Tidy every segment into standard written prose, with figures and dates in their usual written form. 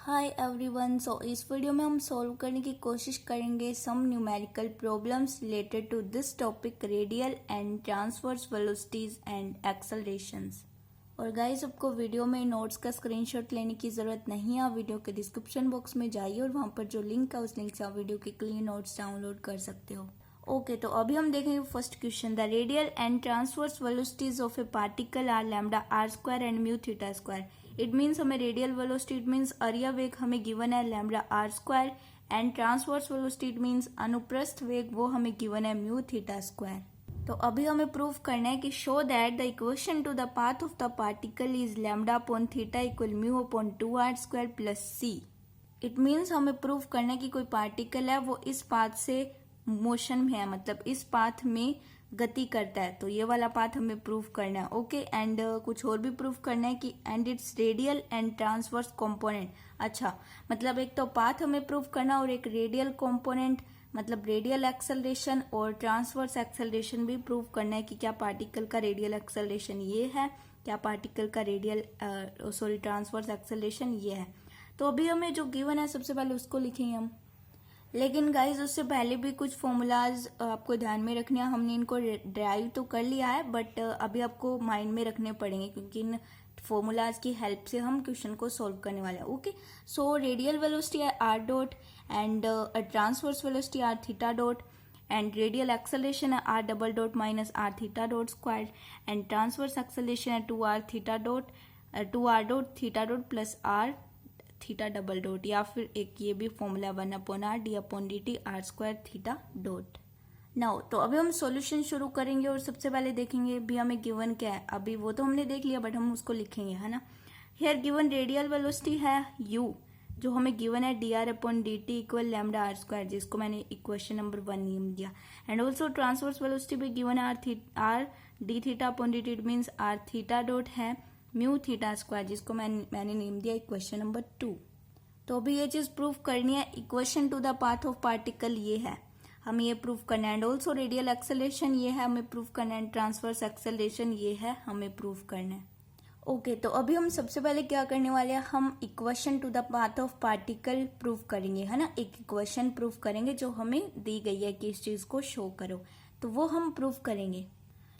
Hi everyone. सो इस video में हम सॉल्व करने की कोशिश करेंगे some numerical problems related to this topic, radial and transverse velocities and accelerations. और गाइस, आपको वीडियो में नोट्स का स्क्रीनशॉट लेने की ज़रूरत नहीं है। आप वीडियो के डिस्क्रिप्शन बॉक्स में जाइए और वहाँ पर जो लिंक है उस लिंक से आप वीडियो के क्लीन नोट्स डाउनलोड कर सकते हो। ओके, तो अभी हम देखेंगे first question. The radial and transverse velocities of a particle are lambda r square and mu theta square. It means हमें रेडियल वेलोसिटी इट मीन्स अरिया वेग हमें गिवन है lambda r square, and transverse velocity it means अनुप्रस्थ वेग वो हमें given है म्यू थीटा स्क्वायर। तो अभी हमें प्रूव करना है कि show that the equation to the path of the particle is lambda upon theta equal mu upon 2r square plus c. It means हमें प्रूव करना है कि कोई पार्टिकल है वो इस पाथ से मोशन में है, मतलब इस पाथ में गति करता है, तो ये वाला पाथ हमें प्रूव करना है। ओके, एंड कुछ और भी प्रूव करना है कि and it's radial and transverse component. अच्छा, मतलब एक तो पाथ हमें प्रूव करना और एक रेडियल कंपोनेंट मतलब रेडियल एक्सेलरेशन और ट्रांसवर्स एक्सेलरेशन भी प्रूव करना है कि क्या पार्टिकल का रेडियल एक्सेलरेशन ये है, क्या पार्टिकल का रेडियल ट्रांसवर्स एक्सेलरेशन ये है। तो अभी हमें जो गिवन है सबसे पहले उसको लिखेंगे हम। लेकिन गाइज उससे पहले भी कुछ फॉर्मूलाज आपको ध्यान में रखने हैं। हमने इनको ड्राइव तो कर लिया है बट अभी आपको माइंड में रखने पड़ेंगे क्योंकि इन फॉर्मूलाज की हेल्प से हम क्वेश्चन को सॉल्व करने वाले हैं। ओके, सो रेडियल वेलोसिटी है r dot and transverse velocity r theta dot and radial acceleration है r double dot minus r theta dot square and transverse acceleration है 2r theta dot 2r dot theta dot plus r theta double dot, या फिर एक ये भी formula 1/r d upon d t r square theta dot. Now तो अभी हम solution शुरू करेंगे और सबसे पहले देखेंगे भी हमें गिवन क्या है। अभी वो तो हमने देख लिया बट हम उसको लिखेंगे, है ना। हियर गिवन रेडियल वेलोसिटी है u, जो हमें गिवन है d r upon d t equal lambda r square, जिसको मैंने इक्वेशन नंबर 1 नेम दिया। एंड ऑल्सो ट्रांसवर्स वेलोसिटी भी गिवन है r d theta upon d t, it means r theta dot है म्यू थीटा स्क्वायर, जिसको मैंने name दिया equation number 2। तो अभी ये चीज प्रूव करनी है। Equation to the path of particle ये है, हमें ये प्रूव करना है। एंड ऑल्सो रेडियल एक्सेलरेशन ये है, हमें प्रूव करना है। ट्रांसवर्स एक्सेलरेशन ये है, हमें प्रूव करना है। ओके, तो अभी हम सबसे पहले क्या करने वाले हैं, हम equation to the path of particle prove करेंगे, है ना। एक इक्वेशन प्रूव करेंगे जो हमें दी गई है कि इस चीज को शो करो, तो वो हम प्रूव करेंगे।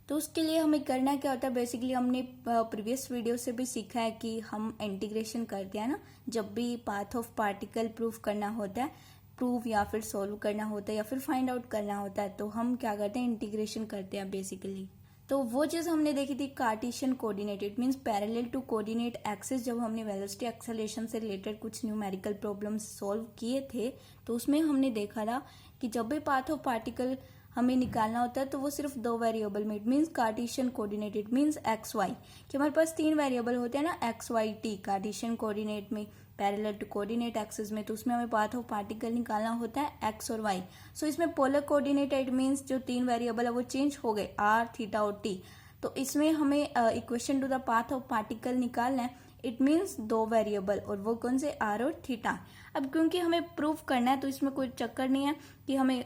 तो उसके लिए हमें करना क्या होता है, बेसिकली हमने प्रीवियस वीडियो से भी सीखा है कि हम इंटीग्रेशन करते हैं ना, जब भी पाथ ऑफ पार्टिकल प्रूव करना होता है, प्रूव या फिर सोल्व करना होता है या फिर फाइंड आउट करना होता है, तो हम क्या करते हैं, इंटीग्रेशन करते हैं बेसिकली। तो वो चीज हमने देखी थी Cartesian coordinate, it means parallel to coordinate axis. जब हमने वेलोसिटी एक्सेलरेशन से रिलेटेड कुछ न्यूमेरिकल प्रॉब्लम्स सॉल्व किए थे तो उसमें हमने देखा था कि जब भी पाथ ऑफ पार्टिकल हमें निकालना होता है तो वो सिर्फ 2 वेरिएबल में, it means Cartesian coordinate, it means x y, कि हमारे पास 3 वेरिएबल होते हैं ना, x y t Cartesian coordinate में, पैरेलल टू कोऑर्डिनेट एक्सिस में, तो उसमें हमें पाथ ऑफ पार्टिकल निकालना होता है एक्स और वाई। सो इसमें पोलर कोऑर्डिनेट इट मीन्स जो 3 वेरिएबल है वो चेंज हो गए, आर थीटा और टी। तो इसमें हमें equation to the path of particle निकालना है, इट मीन्स 2 वेरिएबल, और वो कौन से, आर और थीटा। अब क्योंकि हमें प्रूव करना है तो इसमें कोई चक्कर नहीं है कि हमें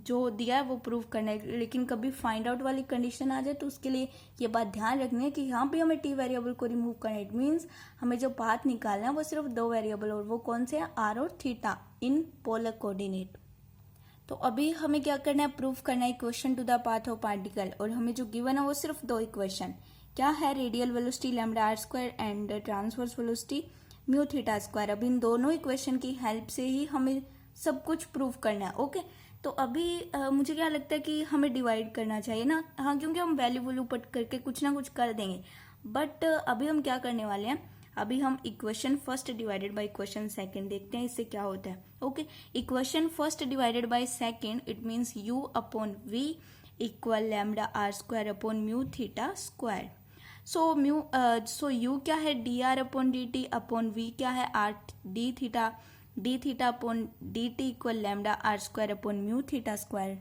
जो दिया है वो प्रूव करना है, लेकिन कभी फाइंड आउट वाली कंडीशन आ जाए तो उसके लिए ये बात ध्यान रखनी है कि यहाँ पे हमें टी वेरिएबल को रिमूव करना है। इट मीन्स हमें जो पाथ निकालना है वो सिर्फ 2 वेरिएबल, और वो कौन से हैं, आर और थीटा इन पोलर कोऑर्डिनेट। तो अभी हमें क्या करना है, प्रूव करना है equation to the path of particle, और हमें जो गिवन है वो सिर्फ 2 इक्वेशन क्या है, radial velocity lambda r square and transverse velocity mu theta square. अब इन दोनों इक्वेशन की हेल्प से ही हमें सब कुछ प्रूव करना है। ओके, तो अभी मुझे क्या लगता है कि हमें डिवाइड करना चाहिए ना, हाँ, क्योंकि हम वैल्यू वैल्यू पुट करके कुछ ना कुछ कर देंगे। बट अभी हम क्या करने वाले हैं, अभी हम equation first divided by equation second देखते हैं इससे क्या होता है। Okay, equation first divided by second it means u upon v equal lambda r square upon mu theta square. So u क्या है, d r upon d t upon v क्या है, r d theta upon d t equal lambda r square upon mu theta square.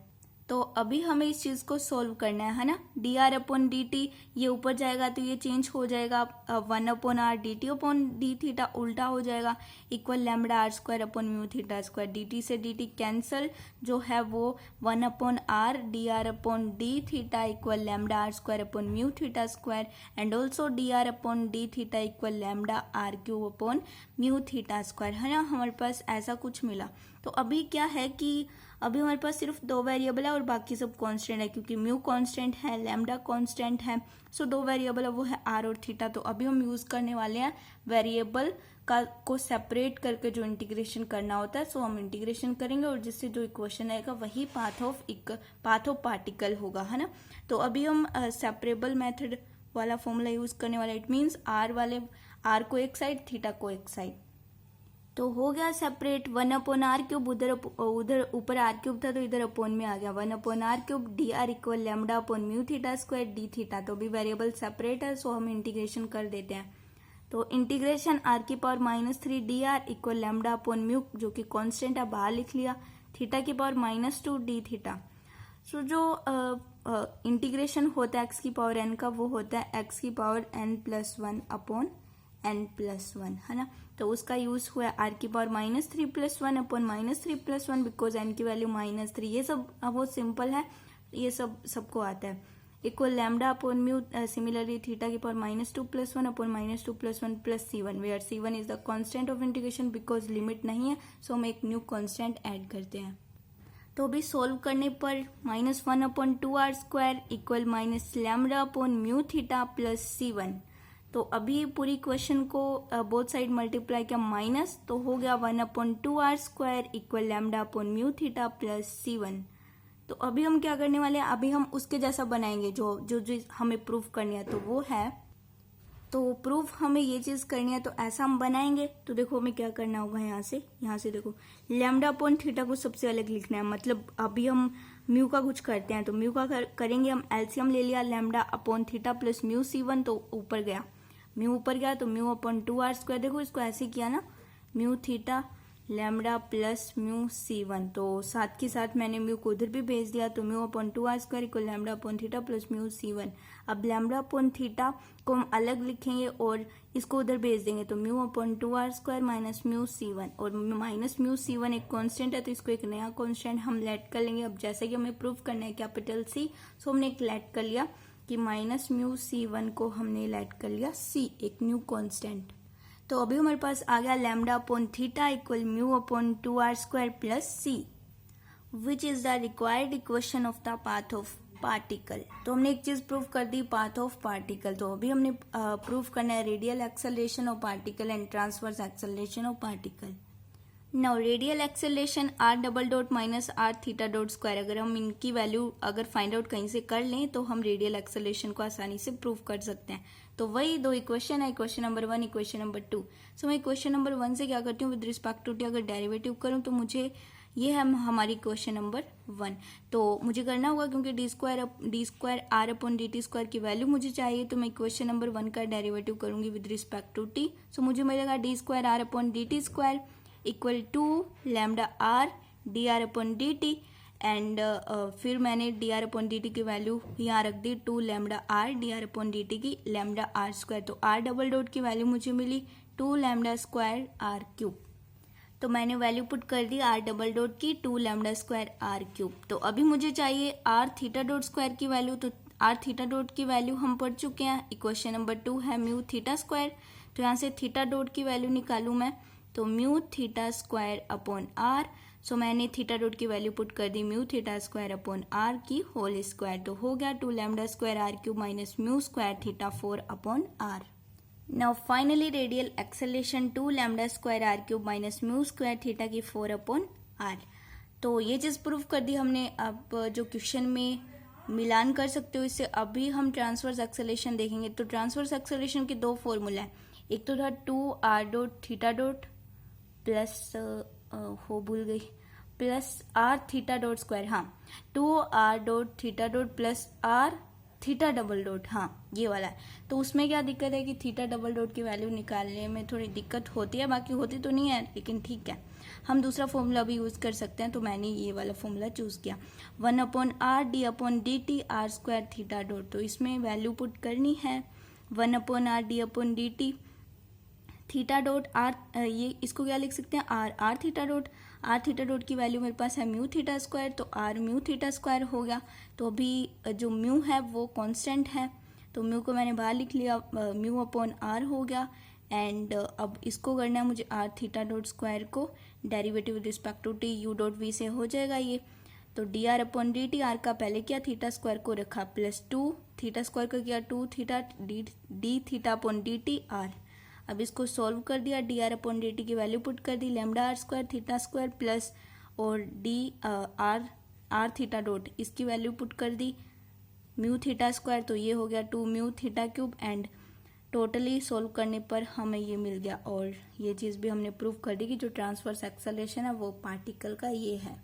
तो अभी हमें इस चीज को सोल्व करना है ना। D r upon d t ये ऊपर जाएगा तो ये चेंज हो जाएगा, 1 upon r d t upon d theta उल्टा हो जाएगा, equal lambda r square upon mu theta square. D t से डी टी कैंसल, जो है वो 1 upon r d r upon d theta equal lambda r square upon mu theta square, and also d r upon d theta equal lambda are cube upon mu theta square, है ना। हमारे पास ऐसा कुछ मिला। तो अभी क्या है कि अभी हमारे पास सिर्फ 2 वेरिएबल है और बाकी सब कांस्टेंट है, क्योंकि म्यू कांस्टेंट है, लैम्बडा कांस्टेंट है। सो 2 वेरिएबल है, वो है आर और थीटा। तो अभी हम यूज करने वाले हैं वेरिएबल का को सेपरेट करके जो इंटीग्रेशन करना होता है। सो हम इंटीग्रेशन करेंगे और जिससे जो इक्वेशन आएगा वही पाथ ऑफ पार्टिकल होगा, है ना। तो अभी हम सेपरेबल मेथड वाला फॉर्मूला यूज करने वाला। इट मीन्स आर को एक साइड, थीटा को एक साइड। तो हो गया सेपरेट 1 अपॉन आर क्यूब, उधर ऊपर आर क्यूब था तो इधर अपॉन में आ गया 1 upon r cube d r equal lambda upon mu theta square d theta. तो भी वेरिएबल सेपरेट है, सो हम इंटीग्रेशन कर देते हैं। तो इंटीग्रेशन आर की power -3 D r equal lambda upon mu, जो कि कांस्टेंट है, बाहर लिख लिया, थीटा की पावर -2 डी थीटा। सो जो इंटीग्रेशन होता है एक्स की पावर एन का, वो होता है एक्स की पावर n+1 अपॉन n+1, है ना। तो उसका यूज हुआ आर की पावर -3 + 1 अपॉन -3 + 1, बिकॉज एन की वैल्यू -3। ये सब बहुत सिंपल है, ये सबको आता है। Equal lambda upon mu, similarly theta की power -2 + 1 upon -2 + 1 + c1, where c1 is the constant of integration, because limit नहीं है, सो हम एक न्यू कांस्टेंट ऐड करते हैं। तो अभी सोल्व करने पर -1 upon 2r square equal -lambda upon mu theta plus c1। तो अभी पूरी क्वेश्चन को बोथ साइड मल्टीप्लाई किया माइनस, तो हो गया 1 upon 2r square equal lambda upon mu theta plus c1। तो अभी हम क्या करने वाले हैं, अभी हम उसके जैसा बनाएंगे जो हमें प्रूफ करनी है। तो वो है, तो प्रूफ हमें ये चीज करनी है, तो ऐसा हम बनाएंगे। तो देखो हमें क्या करना होगा, यहाँ से देखो लैम्बडा अपॉन थीटा को सबसे अलग लिखना है। मतलब अभी हम म्यू का कुछ करते हैं, तो म्यू का करेंगे हम, एलसीएम ले लिया lambda upon theta plus mu c1, तो ऊपर गया, म्यू ऊपर गया, तो म्यू अपॉन 2r स्क्वायर। देखो इसको ऐसे किया ना, mu theta lambda plus mu c1, तो साथ के साथ मैंने म्यू को उधर भी भेज दिया, तो mu upon 2r square equal lambda upon theta plus mu c1। अब लैम्बडा अपॉन थीटा को हम अलग लिखेंगे और इसको उधर भेज देंगे, तो mu upon 2r square minus mu c1, और माइनस म्यू c1 एक कांस्टेंट है, तो इसको एक नया कांस्टेंट हम लेट कर लेंगे। अब जैसे कि हमें प्रूफ करना है कैपिटल C, सो हमने एक लेट कर लिया कि माइनस म्यू c1 को हमने लेट कर लिया c, एक न्यू कांस्टेंट। तो अभी हमारे पास आ गया lambda upon theta equal mu upon 2r square plus c, which is the required equation of the path of particle. तो हमने एक चीज प्रूव कर दी, पाथ ऑफ पार्टिकल। तो अभी हमने प्रूव करना है radial acceleration of particle and transverse acceleration of particle. Now radial acceleration r double dot minus r theta dot square, अगर हम इनकी वैल्यू अगर फाइंड आउट कहीं से कर लें तो हम रेडियल एक्सेलरेशन को आसानी से प्रूव कर सकते हैं। तो वही 2 इक्वेशन है, इक्वेशन नंबर 1, इक्वेशन नंबर 2। सो मैं इक्वेशन नंबर 1 से क्या करती हूँ, विद रिस्पेक्ट टू टी अगर डेरिवेटिव करूँ तो मुझे ये है हमारी क्वेश्चन नंबर 1। तो मुझे करना होगा, क्योंकि d square r upon d t square की वैल्यू मुझे चाहिए, तो मैं इक्वेशन नंबर 1 का डेरिवेटिव करूंगी with respect to t. So मुझे मिलेगा d square r upon d t square equal to lambda r d r upon d t, and फिर मैंने d r upon d t की वैल्यू यहाँ रख दी 2 lambda r d r upon d t की lambda r square. तो r double dot की value मुझे मिली 2 लैम्बडा स्क्वायर आर क्यूब। तो मैंने वैल्यू पुट कर दी आर डबल डॉट की 2 लैम्बडा स्क्वायर आर क्यूब। तो अभी मुझे चाहिए आर थीटा डॉट स्क्वायर की वैल्यू। तो आर थीटा डॉट की वैल्यू हम पढ़ चुके हैं, इक्वेशन नंबर 2 है म्यू थीटा स्क्वायर। तो यहाँ से थीटा डॉट की वैल्यू निकालूं मैं, तो mu theta square upon r. So मैंने थीटा डॉट की वैल्यू पुट कर दी mu theta square upon r की होल स्क्वायर। तो हो गया 2 lambda square r cube minus mu square theta 4 upon r. Now finally radial acceleration 2 lambda square r cube minus mu square theta की 4 upon are. तो ये चीज prove कर दी हमने। अब जो क्वेश्चन में मिलान कर सकते हो इससे, अभी हम ट्रांसवर्स एक्सेलरेशन देखेंगे। तो ट्रांसवर्स एक्सेलरेशन के 2 फॉर्मूला है, एक तो था 2 r dot theta dot plus भूल गई plus r theta dot square, हाँ 2 r dot theta dot plus r theta double dot, हाँ ये वाला है। तो उसमें क्या दिक्कत है कि थीटा डबल डॉट की वैल्यू निकालने में थोड़ी दिक्कत होती है, बाकी होती तो नहीं है, लेकिन ठीक है हम दूसरा फॉर्मूला भी यूज कर सकते हैं। तो मैंने ये वाला फॉर्मूला चूज किया, 1/r d/dt r square theta dot. तो इसमें वैल्यू पुट करनी है 1/r d/dt theta dot are, ये इसको क्या लिख सकते हैं r theta dot. R theta dot की वैल्यू मेरे पास है म्यू थीटा स्क्वायर, तो आर म्यू थीटा स्क्वायर हो गया। तो अभी जो म्यू है वो कांस्टेंट है, तो म्यू को मैंने बाहर लिख लिया, म्यू अपॉन आर हो गया। एंड अब इसको करना है मुझे आर थीटा डॉट स्क्वायर को derivative with respect to t u dot v से हो जाएगा ये। तो d r upon d t, r का पहले किया, थीटा स्क्वायर को रखा +2, थीटा स्क्वायर का किया 2 theta, d theta upon d t r. अब इसको सॉल्व कर दिया, d r upon d t की वैल्यू पुट कर दी, lambda r square theta square plus और डी आर थीटा डॉट इसकी वैल्यू पुट कर दी म्यू थीटा स्क्वायर, तो ये हो गया 2 mu theta cube. And totally solve करने पर हमें ये मिल गया। और ये चीज़ भी हमने प्रूव कर दी कि जो ट्रांसवर्स एक्सेलरेशन है वो पार्टिकल का ये है।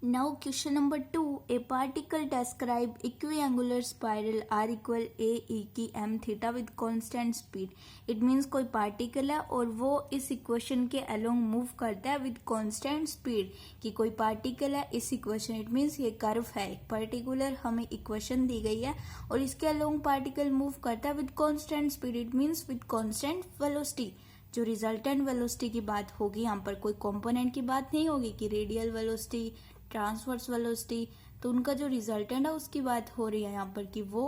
Now question number 2, a particle describe equiangular spiral r equal a e की m theta with constant speed। it means कोई पार्टिकल है और वो इस इक्वेशन के अलोंग मूव करता है with constant speed, कि कोई पार्टिकल है इस इक्वेशन, इट मीन्स ये कर्व है, एक पर्टिकुलर हमें इक्वेशन दी गई है और इसके अलोंग पार्टिकल मूव करता है with constant speed, it means with constant velocity। जो रिजल्टेंट वेलोसिटी की बात होगी यहाँ पर, कोई कंपोनेंट की बात नहीं होगी कि रेडियल वेलोसिटी, ट्रांसवर्स वेलोसिटी, तो उनका जो रिजल्टेंट है उसकी बात हो रही है यहाँ पर कि वो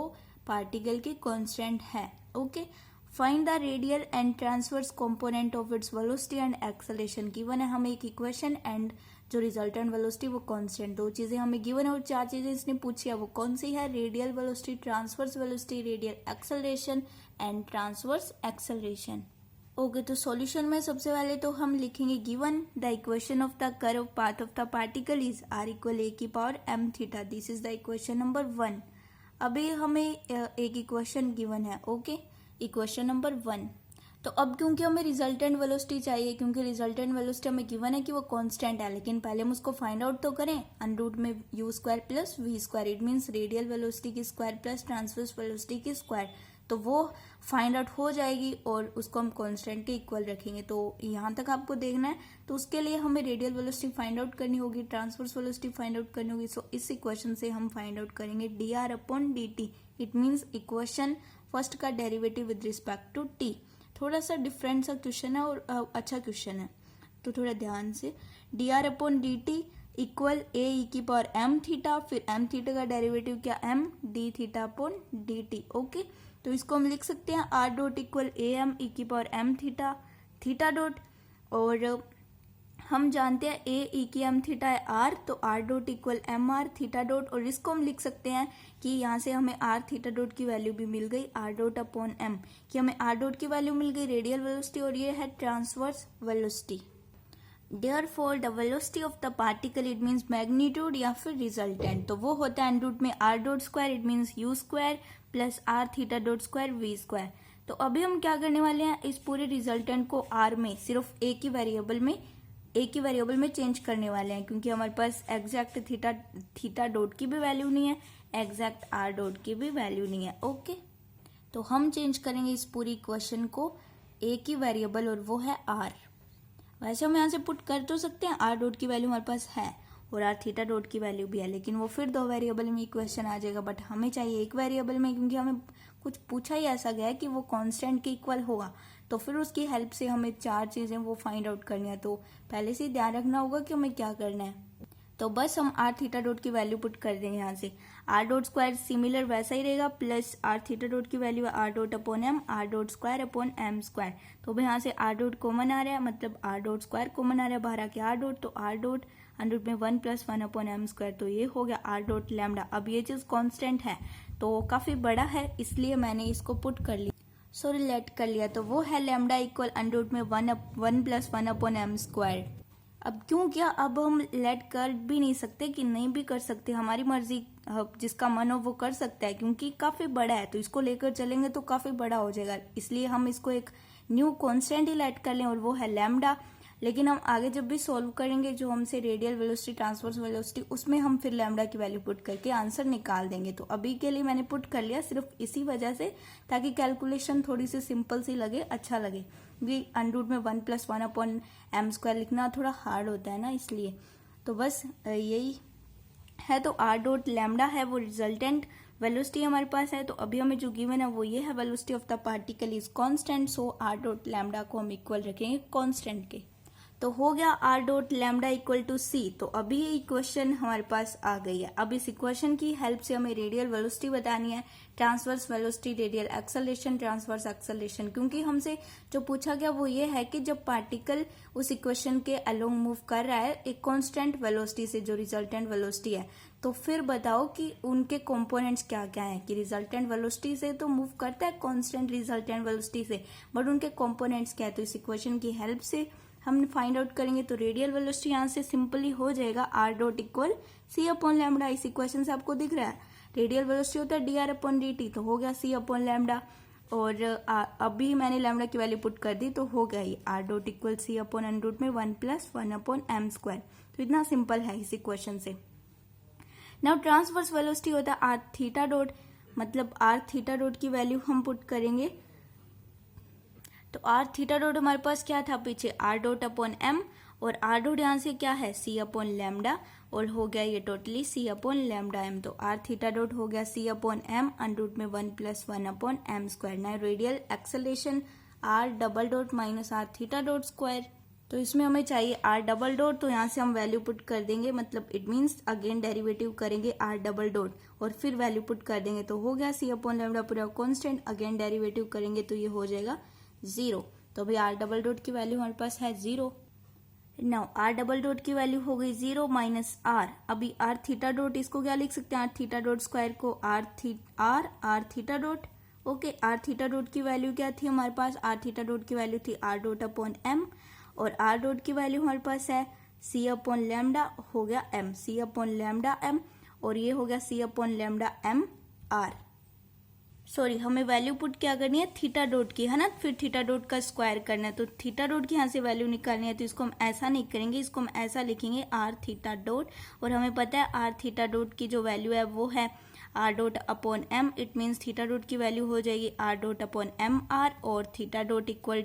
पार्टिकल की कांस्टेंट है। Okay, find the radial and transverse component of its velocity and acceleration. Given है हमें एक इक्वेशन एंड जो रिजल्टेंट वेलोसिटी वो कांस्टेंट, दो चीजें हमें गिवन है और 4 चीजें इसने पूछी है, वो कौन सी है, radial velocity, transverse velocity, radial acceleration and transverse acceleration. Okay, तो सॉल्यूशन में सबसे पहले तो हम लिखेंगे given the equation of the curve path of the particle is r equal a की power m theta, this is the equation number 1। अभी हमें एक इक्वेशन गिवन है। Okay, equation number 1। तो अब क्योंकि हमें रिजल्टेंट वेलोसिटी चाहिए, क्योंकि रिजल्टेंट वेलोसिटी हमें गिवन है कि वो कांस्टेंट है, लेकिन पहले हम उसको फाइंड आउट तो करें। अंडर में u square plus v square, it means radial velocity की स्क्वायर प्लस ट्रांसवर्स वेलोसिटी की स्क्वायर, तो वो फाइंड आउट हो जाएगी और उसको हम कांस्टेंट के इक्वल रखेंगे। तो यहाँ तक आपको देखना है, तो उसके लिए हमें रेडियल वेलोसिटी फाइंड आउट करनी होगी, ट्रांसवर्स वेलोसिटी फाइंड आउट करनी होगी। सो इस इक्वेशन से हम फाइंड आउट करेंगे d r upon d t, it means equation first का derivative with respect to t. थोड़ा सा डिफरेंट सा क्वेश्चन है और अच्छा क्वेश्चन है, तो थोड़ा ध्यान से। D r upon d t equal a e की पावर एम थीटा, फिर एम थीटा का डेरिवेटिव क्या m d theta upon d t. Okay, तो इसको हम लिख सकते हैं r dot equal a m e की power m theta theta dot, और हम जानते हैं ए ई की एम थीटा है आर, तो r dot equal m r theta dot, और इसको हम लिख सकते हैं कि यहाँ से हमें आर थीटा डॉट की वैल्यू भी मिल गई आर डॉट अपॉन एम, कि हमें आर डॉट की वैल्यू मिल गई रेडियल वेलोसिटी और ये है transverse velocity. Therefore, the velocity of the particle it means magnitude या फिर रिजल्टेंट, तो वो होता है अंडर रूट में r dot square, it means u square plus r theta dot square v square. तो अभी हम क्या करने वाले हैं, इस पूरे रिजल्टेंट को आर में सिर्फ ए की वेरिएबल में चेंज करने वाले हैं, क्योंकि हमारे पास एग्जैक्ट थीटा डॉट की भी वैल्यू नहीं है, एग्जैक्ट आर डॉट की भी वैल्यू नहीं है। ओके, तो हम चेंज करेंगे इस पूरी इक्वेशन को ए की वेरिएबल और वो है आर। वैसे हम यहाँ से पुट कर तो सकते हैं, आर डॉट की वैल्यू हमारे पास है और आर थीटा डॉट की वैल्यू भी है, लेकिन वो फिर 2 वेरिएबल में इक्वेशन आ जाएगा, बट हमें चाहिए एक वेरिएबल में, क्योंकि हमें कुछ पूछा ही ऐसा गया है कि वो कांस्टेंट के इक्वल होगा, तो फिर उसकी हेल्प से हमें 4 चीजें वो फाइंड आउट करनी है। तो पहले से ध्यान रखना होगा कि हमें क्या करना है। तो बस हम आर थीटा डॉट की वैल्यू पुट कर देंगे यहाँ से, आर डॉट स्क्वायर सिमिलर वैसा ही रहेगा, प्लस आर थीटा डॉट की वैल्यू है r dot upon m, r dot square upon m square. तो भाई यहाँ से आर डॉट कॉमन आ रहा है, मतलब आर डॉट स्क्वायर कॉमन आ रहा है, बाहर आके आर डॉट, तो आर डॉट अंडर में 1 + 1 अपॉन एम स्क्वायर, तो ये हो गया आर डॉट लैम्डा। अब ये चीज कॉन्स्टेंट है तो काफी बड़ा है, इसलिए मैंने इसको पुट कर लिया, सॉरी लेट कर लिया, तो वो है लैम्डा इक्वल अंडर में 1 + 1 अपॉन एम स्क्वायर। अब क्यों किया, अब हम लेट कर भी नहीं सकते कि नहीं भी कर सकते, हमारी मर्जी, जिसका मन हो वो कर सकता है, क्योंकि काफी बड़ा है तो इसको लेकर चलेंगे तो काफी बड़ा हो जाएगा, इसलिए हम इसको एक न्यू कांस्टेंट ही लेट कर लें और वो है लैम्डा। लेकिन हम आगे जब भी सॉल्व करेंगे जो हमसे रेडियल वेलोसिटी ट्रांसवर्स वेलोसिटी, उसमें हम फिर लैम्डा की वैल्यू पुट करके आंसर निकाल देंगे। तो अभी के लिए मैंने पुट कर लिया सिर्फ इसी वजह से, ताकि कैलकुलेशन थोड़ी सी सिंपल सी लगे, अच्छा लगे। भी अंडर में 1 + 1/m² लिखना थोड़ा हार्ड होता है ना, इसलिए। तो बस यही है। तो r डॉट लैम्डा है वो रिजल्टेंट वेलोसिटी हमारे पास है। तो अभी हमें जो गिवन है वो ये है, velocity of the particle is constant, so r dot lambda को हम इक्वल रखेंगे कांस्टेंट के। तो हो गया r dot lambda equal to c। तो अभी ये इक्वेशन हमारे पास आ गई है। अब इस इक्वेशन की हेल्प से हमें रेडियल वेलोसिटी बतानी है, transverse velocity, radial acceleration, transverse acceleration. क्योंकि हमसे जो पूछा गया वो ये है कि जब पार्टिकल उस इक्वेशन के अलोंग मूव कर रहा है एक कांस्टेंट वेलोसिटी से, जो रिजल्टेंट वेलोसिटी है, तो फिर बताओ कि उनके कंपोनेंट्स क्या क्या हैं। कि रिजल्टेंट वेलोसिटी से तो मूव करता है कांस्टेंट रिजल्टेंट वेलोसिटी से, बट उनके कंपोनेंट्स क्या है। तो इस इक्वेशन की हेल्प से हम फाइंड आउट करेंगे। तो रेडियल वेलोसिटी यहाँ से सिंपली हो जाएगा r dot equal c upon lambda. इस इक्वेशन से आपको दिख रहा है रेडियल वेलोसिटी होता है dr अपॉन dt, तो हो गया c अपॉन लैम्डा। और अभी मैंने लैम्डा की वैल्यू पुट कर दी, तो हो गया ये r dot equal c upon under root में 1 + 1/m²। तो इतना सिंपल है इस इक्वेशन से। नाउ ट्रांसवर्स वेलोसिटी होता है r थीटा डॉट, मतलब r थीटा डॉट की वैल्यू हम पुट करेंगे। तो r थीटा डॉट हमारे पास क्या था पीछे, r डॉट अपॉन m, और r डॉट यहाँ से क्या है c अपॉन लैम्डा, और हो गया ये totally c upon lambda m। तो r थीटा डॉट हो गया c upon m under root में 1 + 1/m²। ना radial acceleration r double dot minus r theta dot square. तो इसमें हमें चाहिए r डबल डॉट, तो यहाँ से हम वैल्यू पुट कर देंगे, मतलब इट मीन्स अगेन डेरिवेटिव करेंगे r डबल डॉट और फिर वैल्यू पुट कर देंगे। तो हो गया c अपॉन लैम्डा पूरा कॉन्स्टेंट, अगेन डेरिवेटिव करेंगे तो ये हो जाएगा 0। तो अभी r डबल डॉट की वैल्यू हमारे पास है 0। नाउ r डबल डॉट की वैल्यू हो गई 0 माइनस r। अभी r थीटा डॉट, इसको क्या लिख सकते हैं, r थीटा डॉट स्क्वायर को r theta dot. Okay, r theta dot की वैल्यू क्या थी हमारे पास, r थीटा डॉट की वैल्यू थी r डॉट अपॉन m, और r डॉट की वैल्यू हमारे पास है c अपॉन लैम्डा, हो गया m, c upon lambda m, और ये हो गया c upon lambda m r। Sorry, हमें वैल्यू पुट क्या करनी है, थीटा डॉट की, है ना, फिर थीटा डॉट का स्क्वायर करना है। तो थीटा डॉट की यहाँ से वैल्यू निकालनी है, तो इसको हम ऐसा नहीं करेंगे, इसको हम ऐसा लिखेंगे r थीटा डॉट। और हमें पता है r थीटा डॉट की जो वैल्यू है वो है r dot upon m, it means theta dot की वैल्यू हो जाएगी r dot upon m r, और theta dot equal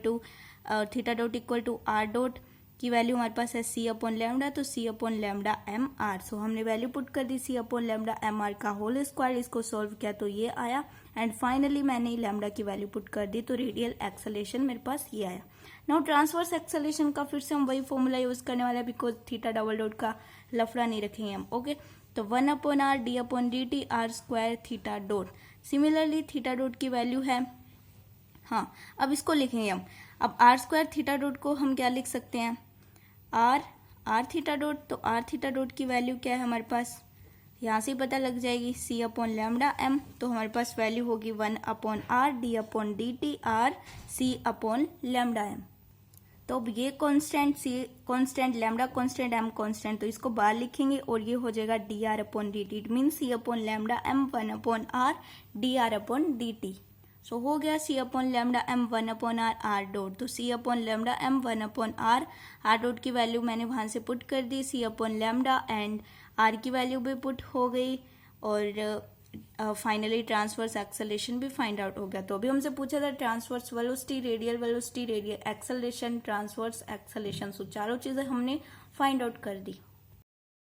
to r dot की वैल्यू हमारे पास है c अपॉन लैम्डा, तो c upon lambda m r। So हमने वैल्यू पुट कर दी c upon lambda m r का होल स्क्वायर, इसको सॉल्व किया तो ये आया, एंड फाइनली मैंने लैम्डा की वैल्यू पुट कर दी, तो रेडियल एक्सेलरेशन मेरे पास ये आया। नाउ ट्रांसवर्स एक्सेलरेशन का फिर से हम वही फॉर्मूला यूज करने वाले हैं, बिकॉज थीटा डबल डॉट का लफड़ा नहीं रखेंगे हम। ओके, तो 1 upon r d upon dt r square theta dot. Similarly theta dot की वैल्यू है, हाँ, अब इसको लिखेंगे हम। अब r स्क्वायर थीटा डॉट को हम क्या लिख सकते हैं, r थीटा डॉट। तो r थीटा डॉट की वैल्यू क्या है हमारे पास, यहाँ से पता लग जाएगी, c अपॉन लैम्डा m। तो हमारे पास वैल्यू होगी 1 upon r d upon dt r c upon lambda m। तो अब ये constant c constant, lambda constant, m constant, तो इसको बाहर लिखेंगे और ये हो जाएगा dr upon dt। It mean c upon lambda m 1 upon r dr upon dt। सो हो गया c upon lambda m 1 upon r dot. तो c upon lambda m 1 upon r dot की वैल्यू मैंने वहां से पुट कर दी, c upon lambda, and r की वैल्यू भी पुट हो गई, और फाइनली ट्रांसवर्स एक्सेलरेशन भी फाइंड आउट हो गया। तो अभी हमसे पूछा था transverse velocity, radial acceleration, transverse acceleration, so चारों चीजें हमने फाइंड आउट कर दी।